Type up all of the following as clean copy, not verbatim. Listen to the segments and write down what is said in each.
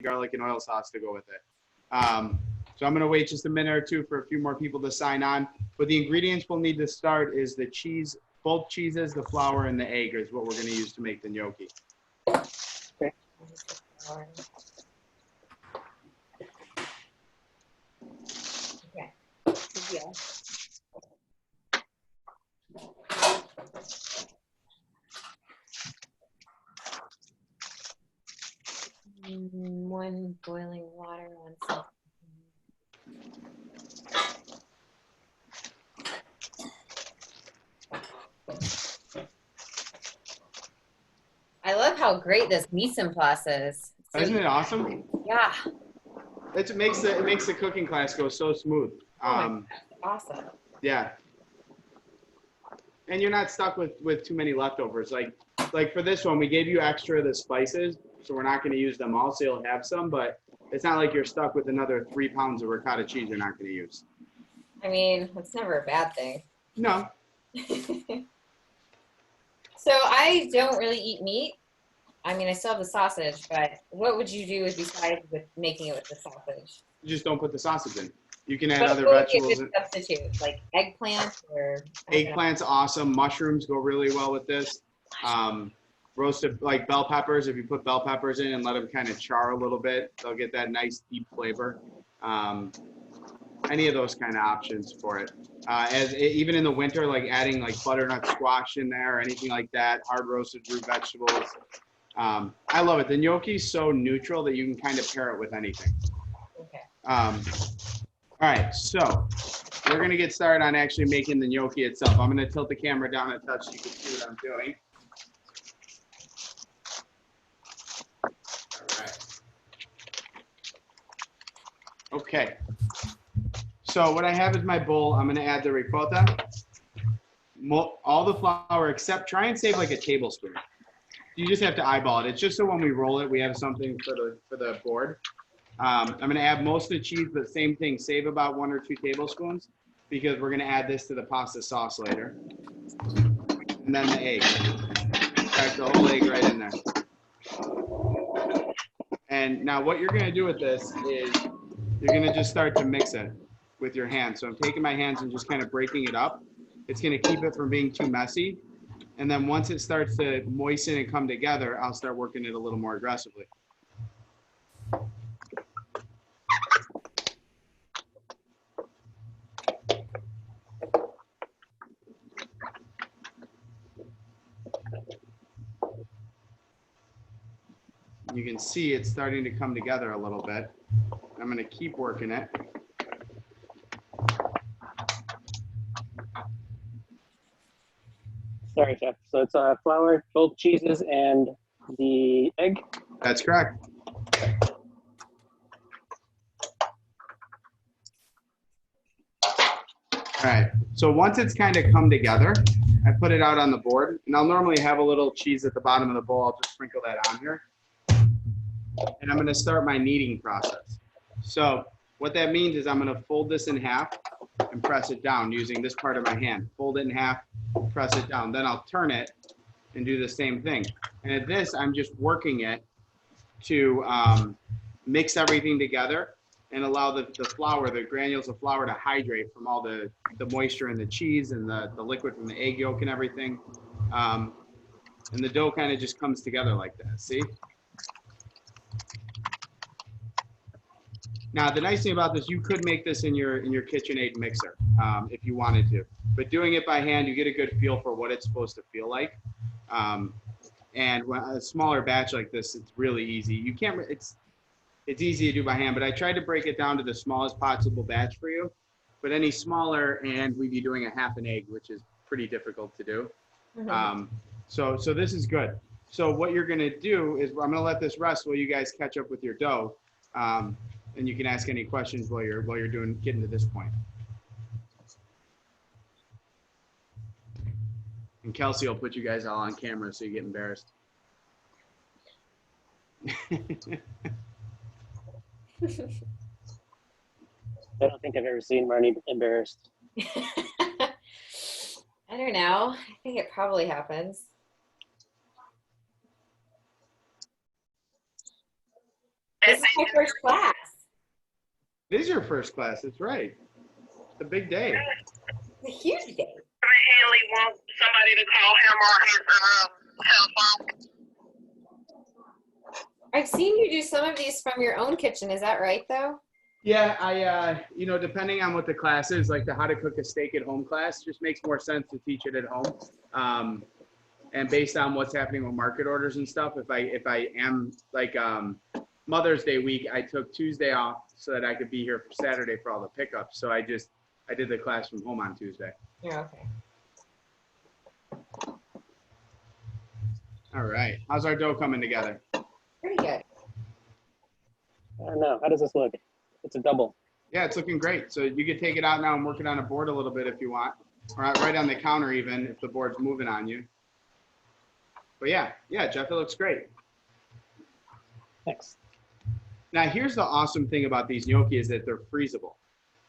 garlic and oil sauce to go with it. So I'm going to wait just a minute or two for a few more people to sign on. But the ingredients we'll need to start is the cheese, both cheeses, the flour, and the egg is what we're going to use to make the gnocchi. Okay. Yeah. One boiling water, 1 second. I love how great this mise en place is. So, isn't it awesome? Yeah. It makes the cooking class go so smooth. Awesome. Yeah. And you're not stuck with too many leftovers. Like for this one, we gave you extra of the spices, so we're not going to use them all, so you'll have some, but it's not like you're stuck with another 3 pounds of ricotta cheese you're not going to use. I mean, it's never a bad thing. No. So I don't really eat meat. I mean, I still have the sausage, but what would you do besides with making it with the sausage? You just don't put the sausage in. You can add But other what would be a vegetables. good substitute, like eggplant or Eggplant's awesome. Mushrooms go really well with this. Roasted, like bell peppers, if you put bell peppers in and let them kind of char a little bit, they'll get that nice deep flavor. Any of those kind of options for it. Even in the winter, like adding like butternut squash in there or anything like that, hard roasted root vegetables. I love it. The gnocchi's so neutral that you can kind of pair it with anything. Okay. All right, so we're gonna get started on actually making the gnocchi itself. I'm gonna tilt the camera down a touch so you can see what I'm doing. All right. Okay. So what I have is my bowl. I'm gonna add the ricotta, all the flour except try and save like a tablespoon. You just have to eyeball it. It's just so when we roll it, we have something for the board. I'm going to add most of the cheese, but same thing. Save about 1 or 2 tablespoons because we're going to add this to the pasta sauce later. And then the egg. Crack the whole egg right in there. And now what you're going to do with this is you're going to just start to mix it with your hands. So I'm taking my hands and just kind of breaking it up. It's going to keep it from being too messy. And then once it starts to moisten and come together, I'll start working it a little more aggressively. You can see it's starting to come together a little bit. I'm going to keep working it. Sorry, Chef. So it's flour, both cheeses, and the egg? That's correct. All right, so once it's kind of come together, I put it out on the board, and I'll normally have a little cheese at the bottom of the bowl. I'll just sprinkle that on here. And I'm going to start my kneading process. So what that means is I'm going to fold this in half and press it down using this part of my hand. Fold it in half, press it down. Then I'll turn it and do the same thing. And at this, I'm just working it to mix everything together and allow the flour, the granules of flour to hydrate from all the moisture in the cheese and the liquid from the egg yolk and everything. And the dough kind of just comes together like that, see? Now, the nice thing about this, you could make this in your KitchenAid mixer if you wanted to. But doing it by hand, you get a good feel for what it's supposed to feel like. And when a smaller batch like this, it's really easy. You can't, it's easy to do by hand, but I tried to break it down to the smallest possible batch for you. But any smaller, and we'd be doing a half an egg, which is pretty difficult to do. Mm-hmm. So this is good. So what you're gonna do is I'm gonna let this rest while you guys catch up with your dough. And you can ask any questions while you're getting to this point. And Kelsey will put you guys all on camera so you get embarrassed. I don't think I've ever seen Marnie embarrassed. I don't know. I think it probably happens. This is my first class. This is your first class. That's right. It's a big day. It's a huge day. Hanley wants somebody to call him on his cell phone. I've seen you do some of these from your own kitchen. Is that right, though? Yeah, I, depending on what the class is, like the how to cook a steak at home class, just makes more sense to teach it at home. And based on what's happening with market orders and stuff, if I am like Mother's Day week, I took Tuesday off so that I could be here for Saturday for all the pickups. So I did the class from home on Tuesday. Yeah, okay. All right. How's our dough coming together? Pretty good. I don't know. How does this look? It's a double. Yeah, it's looking great. So you could take it out now and work it on a board a little bit if you want, or right on the counter even if the board's moving on you. But yeah, Jeff, it looks great. Thanks. Now here's the awesome thing about these gnocchi is that they're freezable.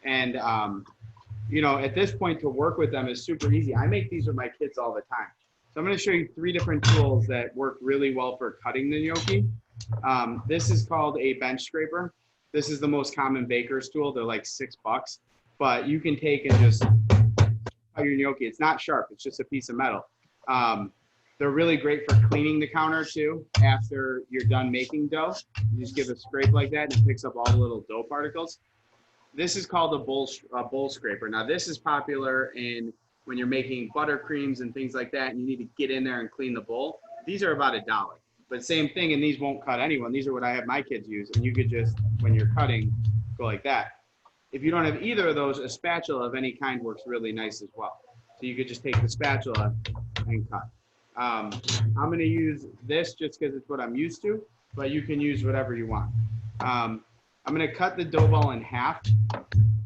And at this point to work with them is super easy. I make these with my kids all the time. So I'm going to show you 3 different tools that work really well for cutting the gnocchi. This is called a bench scraper. This is the most common baker's tool. They're like $6, but you can take and just cut your gnocchi. It's not sharp. It's just a piece of metal. They're really great for cleaning the counter too. After you're done making dough, you just give a scrape like that and it picks up all the little dough particles. This is called a bowl scraper. Now this is popular in when you're making buttercreams and things like that and you need to get in there and clean the bowl. These are about $1. But same thing, and these won't cut anyone. These are what I have my kids use, and you could just, when you're cutting, go like that. If you don't have either of those, a spatula of any kind works really nice as well. So you could just take the spatula and cut. I'm going to use this just because it's what I'm used to, but you can use whatever you want. I'm going to cut the dough ball in half,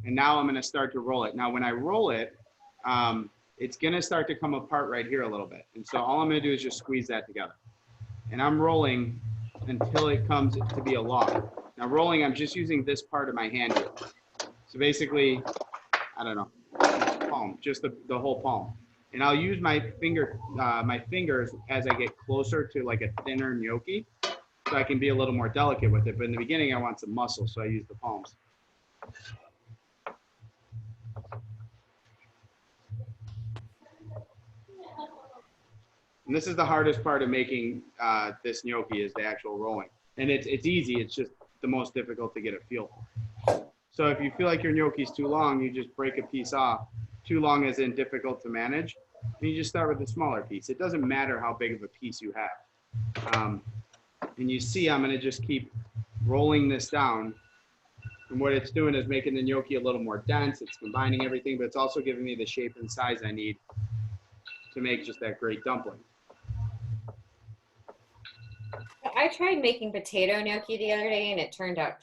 and now I'm going to start to roll it. Now, when I roll it, it's going to start to come apart right here a little bit. And so all I'm going to do is just squeeze that together. And I'm rolling until it comes to be a log. Now rolling, I'm just using this part of my hand here. So basically, I don't know, palm, just the whole palm. And I'll use my fingers as I get closer to like a thinner gnocchi, so I can be a little more delicate with it. But in the beginning, I want some muscle, so I use the palms. And this is the hardest part of making this gnocchi is the actual rolling. And it's easy, it's just the most difficult to get a feel for. So if you feel like your gnocchi's too long, you just break a piece off. Too long as in difficult to manage. And you just start with a smaller piece. It doesn't matter how big of a piece you have. And you see I'm gonna just keep rolling this down. And what it's doing is making the gnocchi a little more dense. It's combining everything, but it's also giving me the shape and size I need to make just that great dumpling. I tried making potato gnocchi the other day and it turned out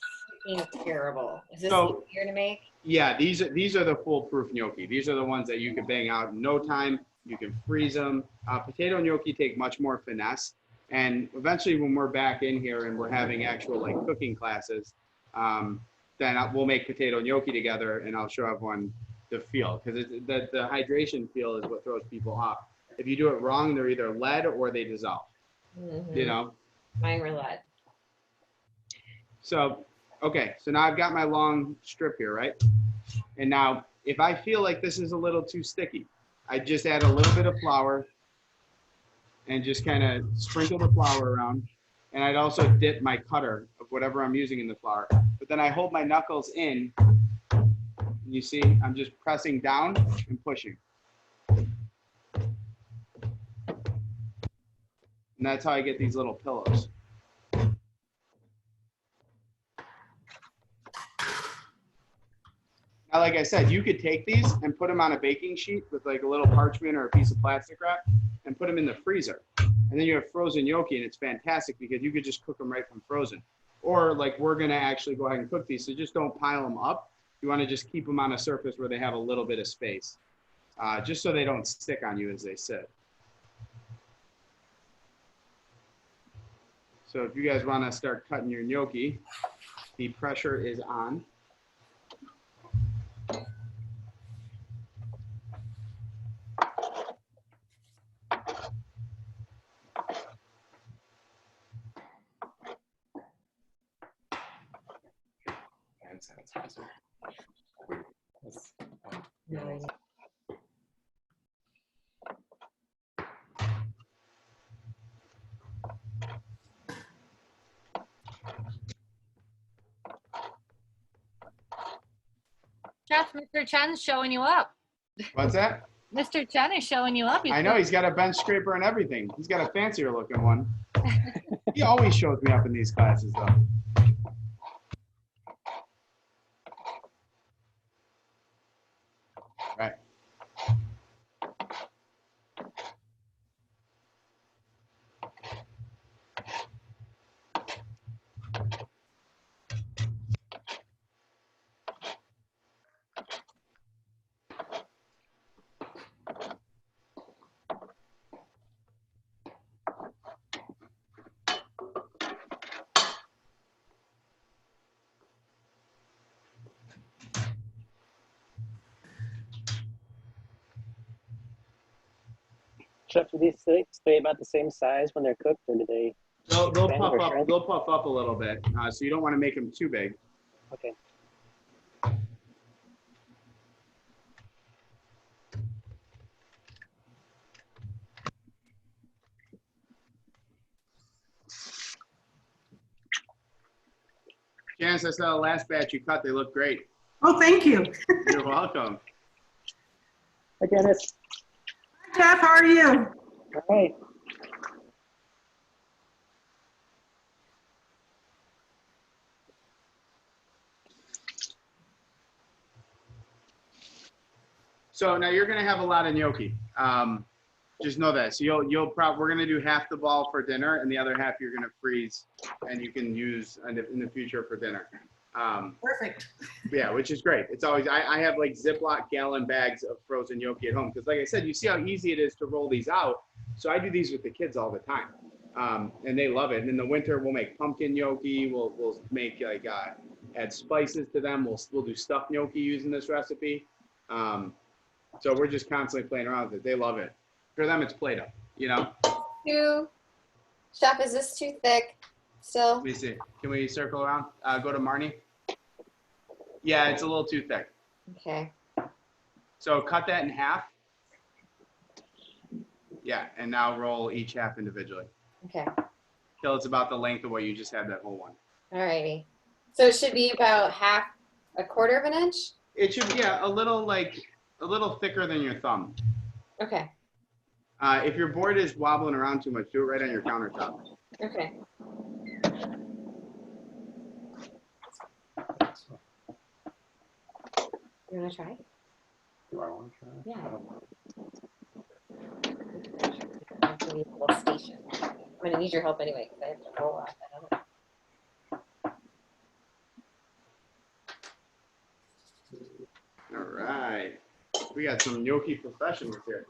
freaking terrible. Is this easier to make? Yeah, these are the foolproof gnocchi. These are the ones that you can bang out in no time. You can freeze them. Potato gnocchi take much more finesse. And eventually when we're back in here and we're having actual like cooking classes, then we'll make potato gnocchi together and I'll show everyone the feel. Because the hydration feel is what throws people off. If you do it wrong, they're either lead or they dissolve. Mm-hmm. You know? Mine were lead. So, okay, so now I've got my long strip here, right? And now, if I feel like this is a little too sticky, I just add a little bit of flour and just kind of sprinkle the flour around. And I'd also dip my cutter of whatever I'm using in the flour. But then I hold my knuckles in. And you see, I'm just pressing down and pushing. And that's how I get these little pillows. Now, like I said, you could take these and put them on a baking sheet with like a little parchment or a piece of plastic wrap and put them in the freezer. And then you have frozen gnocchi and it's fantastic because you could just cook them right from frozen. Or like we're gonna actually go ahead and cook these, so just don't pile them up. You wanna just keep them on a surface where they have a little bit of space, just so they don't stick on you as they sit. So if you guys wanna start cutting your gnocchi, the pressure is on. hand sanitizer. No. Chef, Mr. Chen's showing you up. What's that? Mr. Chen is showing you up. I know, he's got a bench scraper and everything. He's got a fancier looking one. He always shows me up in these classes though. Right. Chef, do these steaks stay about the same size when they're cooked, or do they? They'll expand puff or up. shrink? They'll puff up a little bit. So you don't want to make them too big. Okay. Janice, I saw the last batch you cut. They look great. Oh, thank you. You're welcome. Hi, Dennis. Hi, Jeff, how are you? All right. So now you're gonna have a lot of gnocchi. Just know that. So we're gonna do half the ball for dinner, and the other half you're gonna freeze, and you can use in the future for dinner. Perfect. Yeah, which is great. It's always I have like Ziploc gallon bags of frozen gnocchi at home because, like I said, you see how easy it is to roll these out. So I do these with the kids all the time, and they love it. And in the winter, we'll make pumpkin gnocchi. We'll make like add spices to them. We'll do stuffed gnocchi using this recipe. So we're just constantly playing around with it. They love it. For them, it's Play-Doh, you know? Chef, is this too thick still? Let me see. Can we circle around? Go to Marnie. Yeah, it's a little too thick. Okay. So cut that in half. Yeah, and now roll each half individually. Okay. Till it's about the length of what you just had that whole one. Alrighty. So it should be about a quarter of an inch? It should, yeah, a little thicker than your thumb. Okay. If your board is wobbling around too much, do it right on your countertop. Okay. You want to try? Do I want to try? Yeah. I don't know. Actually, need a little station. I'm going to need your help anyway because I have to roll off that other. All right. We got some gnocchi professionals here.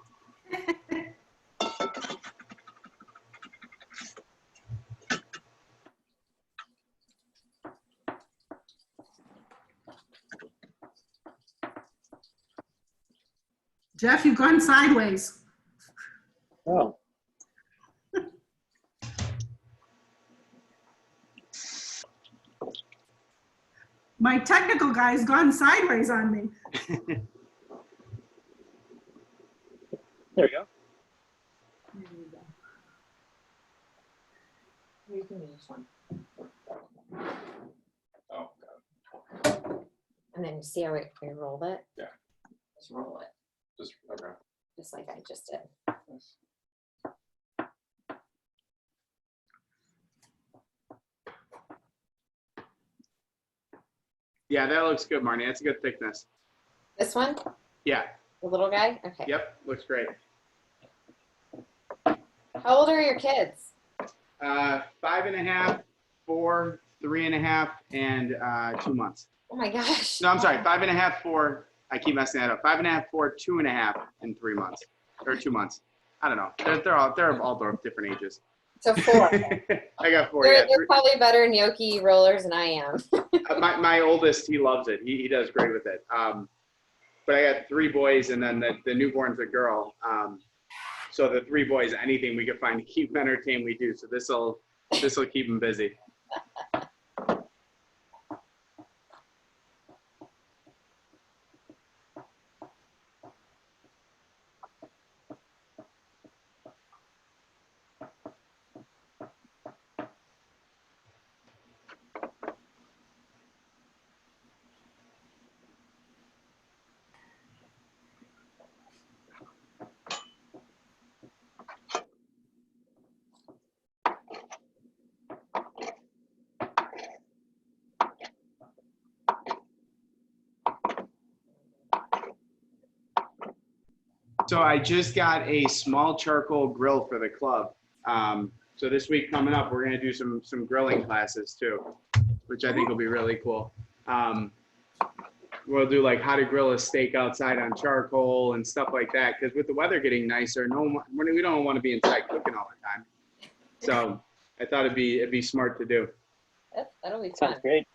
Jeff, you've gone sideways. Oh. My technical guy's gone sideways on me. There we go. You can use one. Oh, God. And then see how we rolled it? Yeah. Just roll it, Just, okay. just like I just did. Nice. Yeah, that looks good, Marnie. That's a good thickness. This one? Yeah. The little guy? Okay. Yep. Looks great. How old are your kids? 5.5, 4, 3.5, and 2 months. Oh my gosh. No, I'm sorry. 5.5, 4. I keep messing that up. 5.5, 4, 2.5, and 3 months, or 2 months. I don't know. They're all different ages. So 4. I got 4. You're, Yeah. you're probably better gnocchi rollers than I am. My oldest, he loves it. He does great with it. But I got 3 boys, and then the newborn's a girl. So the 3 boys, anything we can find to keep them entertained, we do. So this'll keep them busy. So I just got a small charcoal grill for the club. So this week coming up, we're gonna do some grilling classes too, which I think will be really cool. We'll do like how to grill a steak outside on charcoal and stuff like that. Because with the weather getting nicer, we don't want to be inside cooking all the time. So I thought it'd be smart to do. That'll be fun. Sounds great.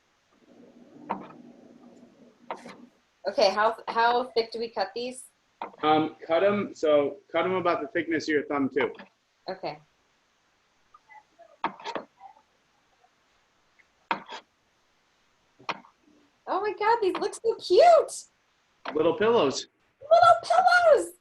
Okay, how thick do we cut these? Cut them about the thickness of your thumb too. Okay. Oh my God, these look so cute. Little pillows. Little pillows.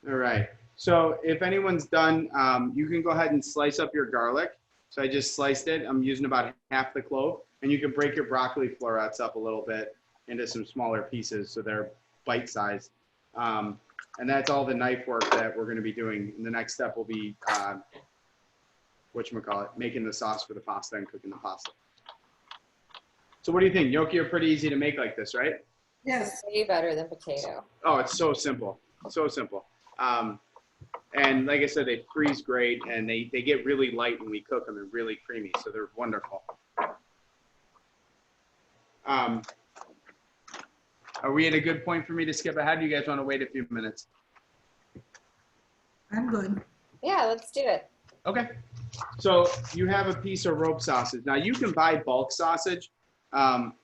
All right. So if anyone's done, you can go ahead and slice up your garlic. So I just sliced it. I'm using about half the clove. And you can break your broccoli florets up a little bit into some smaller pieces so they're bite-sized. And that's all the knife work that we're going to be doing. And the next step will be, making the sauce for the pasta and cooking the pasta. So what do you think? Gnocchi are pretty easy to make like this, right? Yes. Way better than potato. Oh, it's so simple. So simple. And like I said, they freeze great and they get really light when we cook them and really creamy. So they're wonderful. Are we at a good point for me to skip ahead? Do you guys want to wait a few minutes? I'm good. Yeah, let's do it. Okay. So you have a piece of rope sausage. Now you can buy bulk sausage.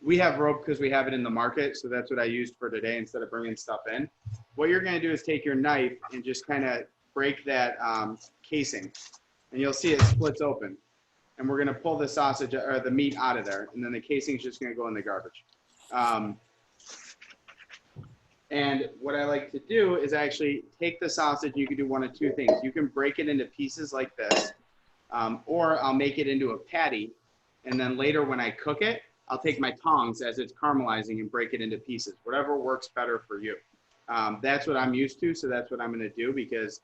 We have rope because we have it in the market. So that's what I used for today instead of bringing stuff in. What you're going to do is take your knife and just kind of break that casing. And you'll see it splits open. And we're going to pull the sausage or the meat out of there. And then the casing is just going to go in the garbage. And what I like to do is actually take the sausage. You can do one of two things. You can break it into pieces like this, or I'll make it into a patty. And then later when I cook it, I'll take my tongs as it's caramelizing and break it into pieces, whatever works better for you. That's what I'm used to. So that's what I'm going to do because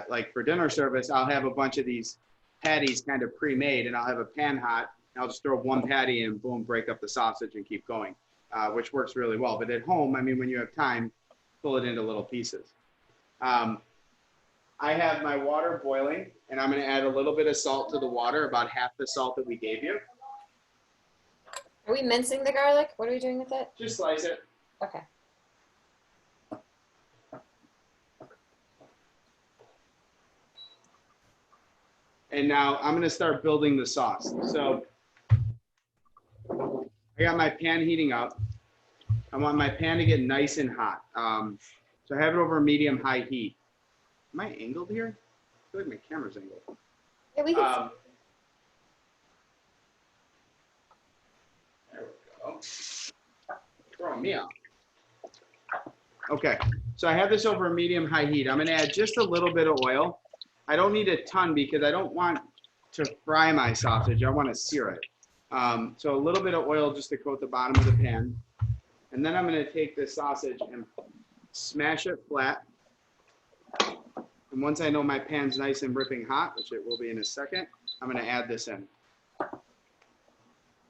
like for dinner service, I'll have a bunch of these patties kind of pre-made and I'll have a pan hot. And I'll just throw one patty in, boom, break up the sausage and keep going. Which works really well. But at home, I mean, when you have time, pull it into little pieces. I have my water boiling, and I'm going to add a little bit of salt to the water, about half the salt that we gave you. Are we mincing the garlic? What are we doing with it? Just slice it. Okay. And now I'm going to start building the sauce. So I got my pan heating up. I want my pan to get nice and hot. So I have it over medium-high heat. Am I angled here? I feel like my camera's angled. Yeah, we can. There we go. Throwing me off. Okay, so I have this over medium-high heat. I'm going to add just a little bit of oil. I don't need a ton because I don't want to fry my sausage. I want to sear it. So a little bit of oil just to coat the bottom of the pan. And then I'm going to take this sausage and smash it flat. And once I know my pan's nice and ripping hot, which it will be in a second, I'm going to add this in.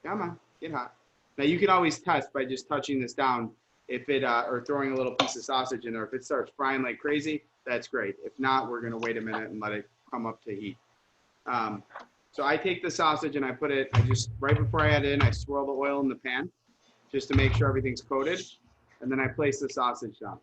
Come on, get hot. Now you can always test by just touching this down if it, or throwing a little piece of sausage in there. If it starts frying like crazy, that's great. If not, we're going to wait a minute and let it come up to heat. So I take the sausage and I put it, right before I add it in, I swirl the oil in the pan just to make sure everything's coated. And then I place the sausage down.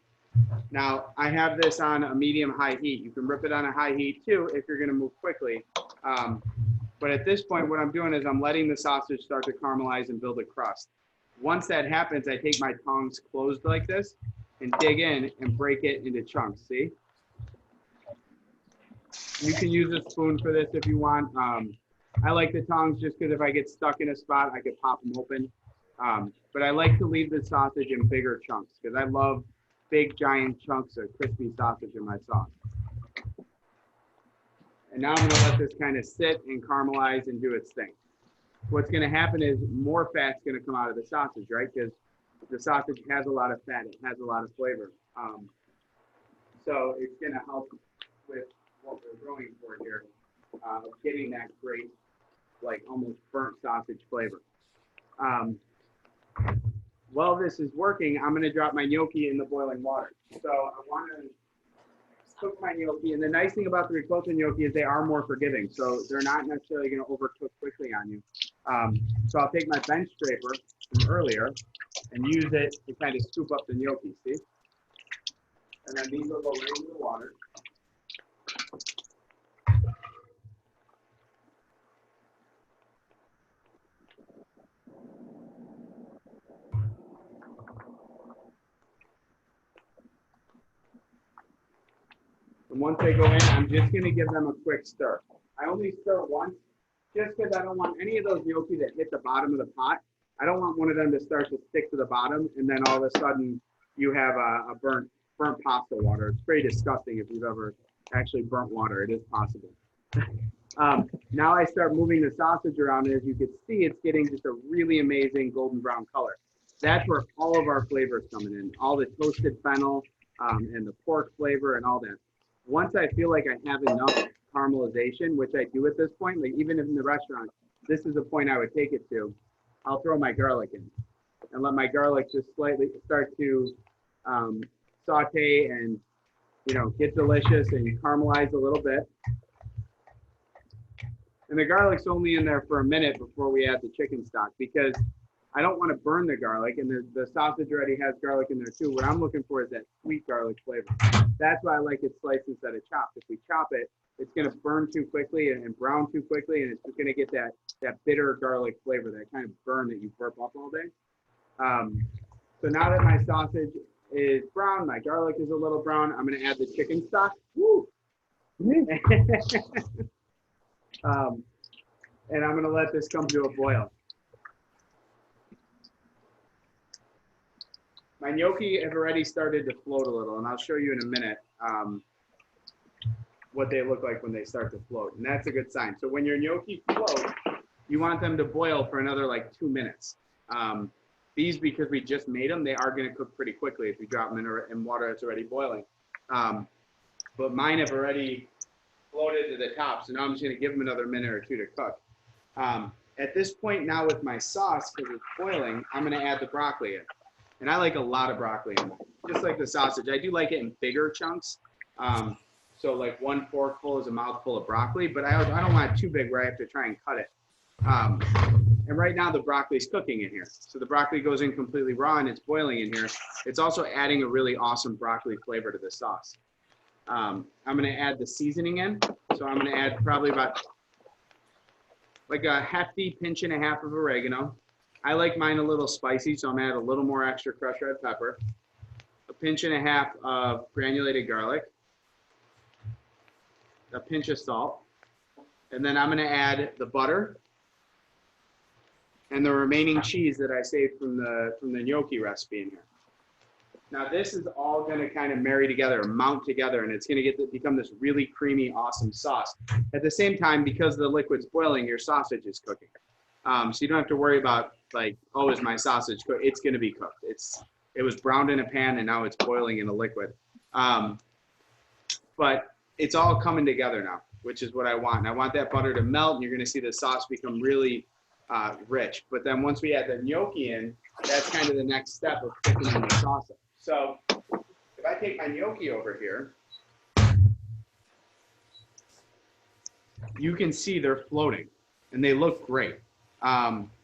Now I have this on a medium-high heat. You can rip it on a high heat too if you're gonna move quickly. But at this point, what I'm doing is I'm letting the sausage start to caramelize and build a crust. Once that happens, I take my tongs closed like this and dig in and break it into chunks, see? You can use a spoon for this if you want. I like the tongs just because if I get stuck in a spot, I could pop them open. But I like to leave the sausage in bigger chunks because I love big, giant chunks of crispy sausage in my sauce. And now I'm going to let this kind of sit and caramelize and do its thing. what's going to happen is more fat's going to come out of the sausage, right? Because the sausage has a lot of fat. It has a lot of flavor. So it's going to help with what we're going for here, getting that great, like almost burnt sausage flavor. While this is working, I'm going to drop my gnocchi in the boiling water. So I want to cook my gnocchi. And the nice thing about the ricotta gnocchi is they are more forgiving. So they're not necessarily going to overcook quickly on you. So I'll take my bench scraper from earlier and use it to kind of scoop up the gnocchi, see? And then these will go right into the water. And once they go in, I'm just going to give them a quick stir. I only stir once, just because I don't want any of those gnocchi that hit the bottom of the pot. I don't want one of them to start to stick to the bottom, and then all of a sudden you have a burnt pasta water. It's very disgusting if you've ever actually burnt water. It is possible. Now I start moving the sausage around, and as you can see, it's getting just a really amazing golden brown color. That's where all of our flavors coming in, all the toasted fennel and the pork flavor and all that. Once I feel like I have enough caramelization, which I do at this point, like even in the restaurant, this is the point I would take it to, I'll throw my garlic in and let my garlic just slightly start to saute and, you know, get delicious and caramelize a little bit. And the garlic's only in there for a minute before we add the chicken stock, because I don't want to burn the garlic, and the sausage already has garlic in there too. What I'm looking for is that sweet garlic flavor. That's why I like it sliced instead of chopped. If we chop it, it's going to burn too quickly and brown too quickly, and it's just going to get that bitter garlic flavor, that kind of burn that you burp up all day. So now that my sausage is brown, my garlic is a little brown, I'm going to add the chicken stock. Woo! And I'm going to let this come to a boil. My gnocchi have already started to float a little, and I'll show you in a minute what they look like when they start to float, and that's a good sign. So when your gnocchi float, you want them to boil for another like 2 minutes. These, because we just made them, they are going to cook pretty quickly if you drop them in water that's already boiling. But mine have already floated to the top, so now I'm just going to give them another minute or two to cook. At this point now with my sauce, because it's boiling, I'm going to add the broccoli in. And I like a lot of broccoli in there, just like the sausage. I do like it in bigger chunks. So like 1 forkful is a mouthful of broccoli, but I don't want it too big where I have to try and cut it. And right now the broccoli is cooking in here. So the broccoli goes in completely raw and it's boiling in here. It's also adding a really awesome broccoli flavor to the sauce. I'm going to add the seasoning in. So I'm going to add probably about like a hefty pinch and a half of oregano. I like mine a little spicy, so I'm going to add a little more extra crushed red pepper. A pinch and a half of granulated garlic. A pinch of salt. And then I'm going to add the butter and the remaining cheese that I saved from the gnocchi recipe in here. Now this is all going to kind of marry together, mount together, and it's going to become this really creamy, awesome sauce. At the same time, because the liquid's boiling, your sausage is cooking. So you don't have to worry about like, oh, is my sausage cooked? It's going to be cooked. It was browned in a pan and now it's boiling in a liquid. But it's all coming together now, which is what I want. And I want that butter to melt, and you're going to see the sauce become really rich. But then once we add the gnocchi in, that's kind of the next step of thickening the sauce up. So if I take my gnocchi over here, you can see they're floating and they look great.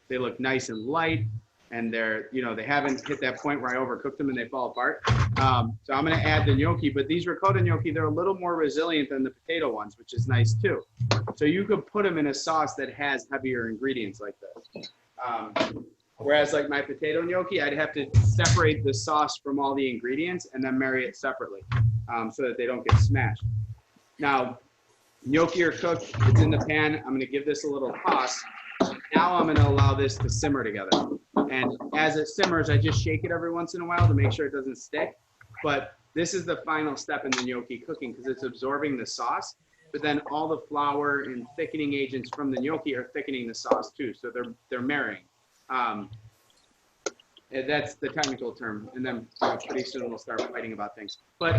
They look nice and light, and they're, you know, they haven't hit that point where I overcooked them and they fall apart. So I'm going to add the gnocchi, but these ricotta gnocchi, they're a little more resilient than the potato ones, which is nice too. So you could put them in a sauce that has heavier ingredients like this. Whereas like my potato gnocchi, I'd have to separate the sauce from all the ingredients and then marry it separately so that they don't get smashed. Now, gnocchi are cooked, it's in the pan. I'm going to give this a little toss. Now I'm going to allow this to simmer together. And as it simmers, I just shake it every once in a while to make sure it doesn't stick. But this is the final step in the gnocchi cooking because it's absorbing the sauce. but then all the flour and thickening agents from the gnocchi are thickening the sauce too. So they're marrying. And that's the technical term. And then pretty soon we'll start fighting about things. But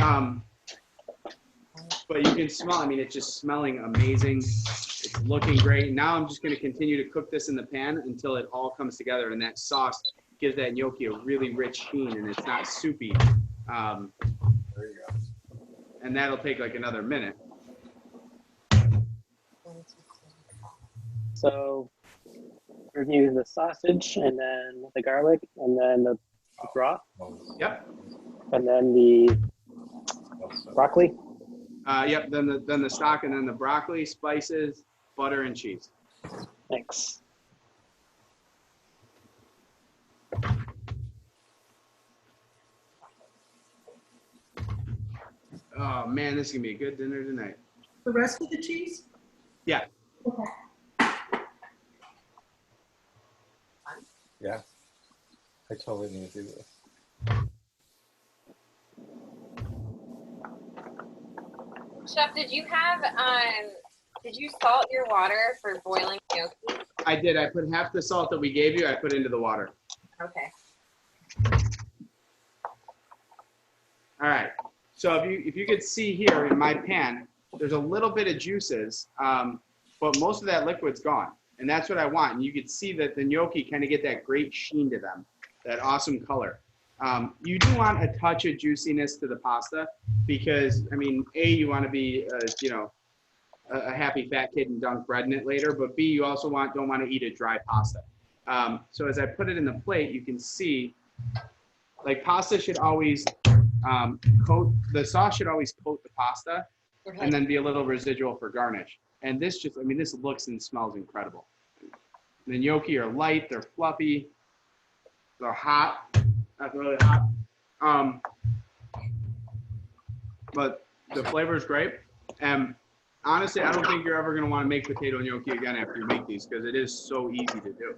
you can smell, I mean, it's just smelling amazing. It's looking great. Now I'm just going to continue to cook this in the pan until it all comes together, and that sauce gives that gnocchi a really rich sheen, and it's not soupy. There you go. And that'll take like another minute. So review the sausage and then the garlic and then the broth Yep. and then the broccoli. Yep. Then the stock, and then the broccoli, spices, butter, and cheese. Thanks. Oh man, this is gonna be a good dinner tonight. The rest of the cheese? Yeah. Okay. Yeah. I totally need to do this. Chef, did you salt your water for boiling gnocchi? I did. I put half the salt that we gave you, I put into the water. Okay. All right. So if you could see here in my pan, there's a little bit of juices, but most of that liquid's gone. And that's what I want. And you can see that the gnocchi kind of get that great sheen to them, that awesome color. You do want a touch of juiciness to the pasta because, I mean, A, you want to be, a happy fat kid and dunk bread in it later, but B, you also don't want to eat a dry pasta. So as I put it in the plate, you can see, like, pasta should always the sauce should always coat the pasta and then be a little residual for garnish. And this just, I mean, this looks and smells incredible. The gnocchi are light, they're fluffy, they're hot, not really hot. But the flavor is great. And honestly, I don't think you're ever going to want to make potato gnocchi again after you make these because it is so easy to do.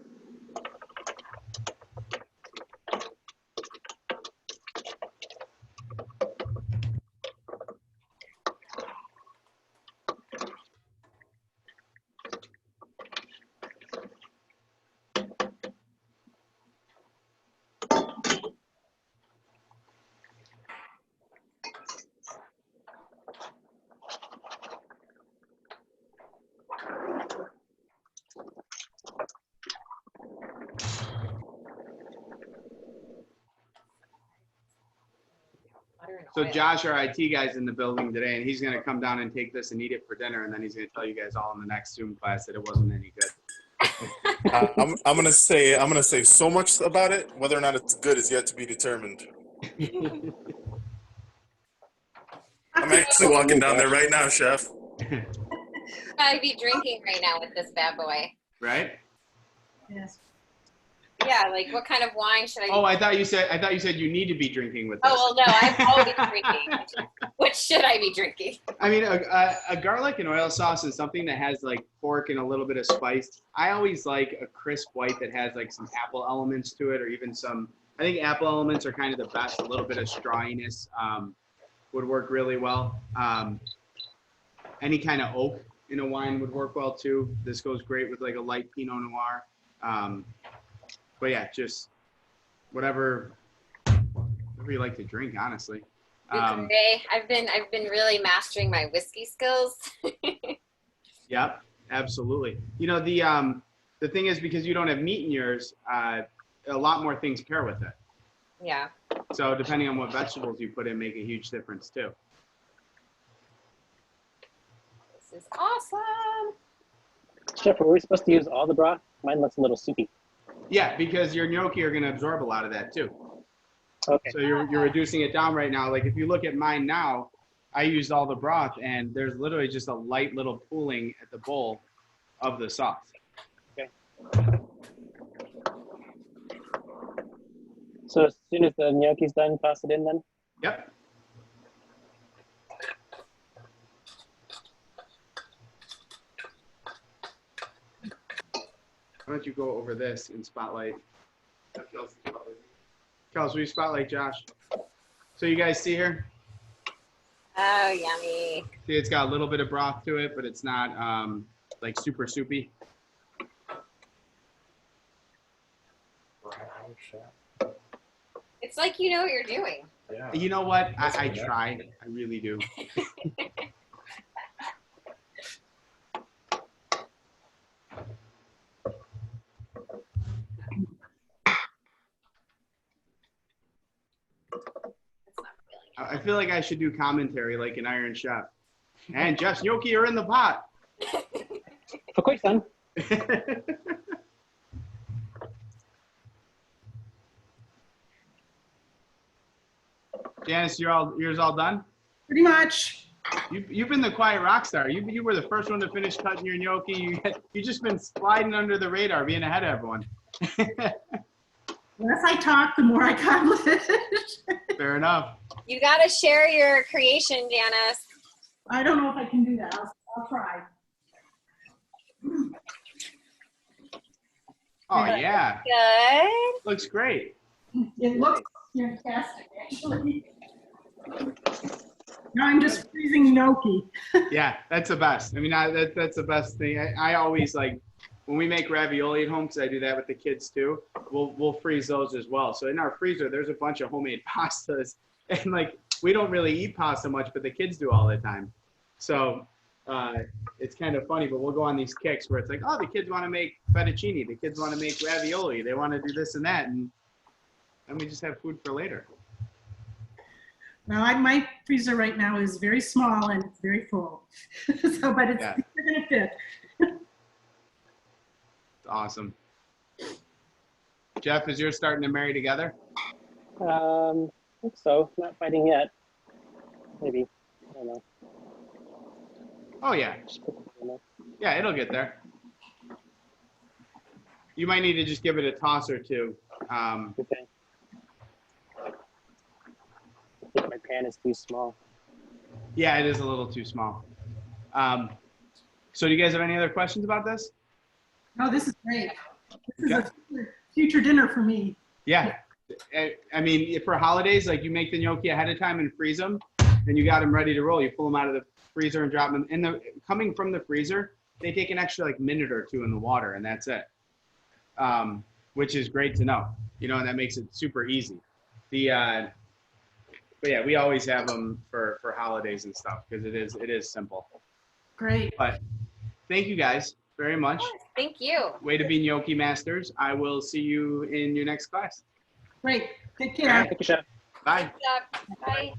So Josh, our IT guy's in the building today, and he's going to come down and take this and eat it for dinner, and then he's going to tell you guys all in the next Zoom class that it wasn't any good. I'm gonna say so much about it. Whether or not it's good is yet to be determined. I'm actually walking down there right now, Chef. I'd be drinking right now with this bad boy. Right? Yes. Yeah, like what kind of wine should I be? Oh, I thought you said you need to be drinking with this. Oh, well, no, I'm always drinking. What should I be drinking? I mean, a garlic and oil sauce is something that has like pork and a little bit of spice. I always like a crisp white that has like some apple elements to it, or even some, I think apple elements are kind of the best. A little bit of strawiness would work really well. Any kind of oak in a wine would work well too. This goes great with like a light Pinot Noir. But yeah, just whatever you like to drink, honestly. I've been really mastering my whiskey skills. Yep, absolutely. You know, the thing is, because you don't have meat in yours, a lot more things pair with it. Yeah. So depending on what vegetables you put in, make a huge difference too. This is awesome. Chef, are we supposed to use all the broth? Mine looks a little soupy. Yeah, because your gnocchi are going to absorb a lot of that too. Okay. So you're reducing it down right now. Like if you look at mine now, I used all the broth, and there's literally just a light little pooling at the bowl of the sauce. Okay. So as soon as the gnocchi's done, toss it in then? Yep. Why don't you go over this in spotlight? Kels, will you spotlight Josh? So you guys see here? Oh, yummy. See, it's got a little bit of broth to it, but it's not like super soupy. It's like you know what you're doing. Yeah. You know what? That's I good. try. I really do. I feel like I should do commentary like an Iron Chef. And Jeff's gnocchi are in the pot. For quick, son. Janice, yours all done? Pretty much. You've been the quiet rock star. You were the first one to finish cutting your gnocchi. You just been sliding under the radar, being ahead of everyone. The less I talk, the more I accomplish. Fair enough. You got to share your creation, Janice. I don't know if I can do that. I'll try. Oh yeah, Good. looks great. It looks fantastic, actually. Now I'm just freezing gnocchi. Yeah, that's the best. I mean, that's the best thing. I always like when we make ravioli at home, because I do that with the kids too. We'll freeze those as well. So in our freezer, there's a bunch of homemade pastas, and like we don't really eat pasta much, but the kids do all the time. So it's kind of funny, but we'll go on these kicks where it's like, oh, the kids want to make fettuccine, the kids want to make ravioli, they want to do this and that, and then we just have food for later. Well, my freezer right now is very small and it's very full. So, but it's Yeah. gonna fit. It's awesome. Jeff, is yours starting to marry together? I think so. Not fighting yet. Maybe. I don't know. Oh yeah, Just put it in there. yeah, it'll get there. You might need to just give it a toss or two. Okay. I think my pan is too small. Yeah, it is a little too small. So do you guys have any other questions about this? Oh, this is great. This is a future dinner for me. Yeah. I mean, for holidays, like you make the gnocchi ahead of time and freeze them, and you got them ready to roll. You pull them out of the freezer and drop them. And coming from the freezer, they take an extra like minute or two in the water, and that's it. Which is great to know, you know, and that makes it super easy. But yeah, we always have them for holidays and stuff because it is simple. Great. But thank you guys very much. Yes, thank you. Way to be gnocchi masters. I will see you in your next class. Great. Take All care. right. Thank you, Chef. Bye. Bye.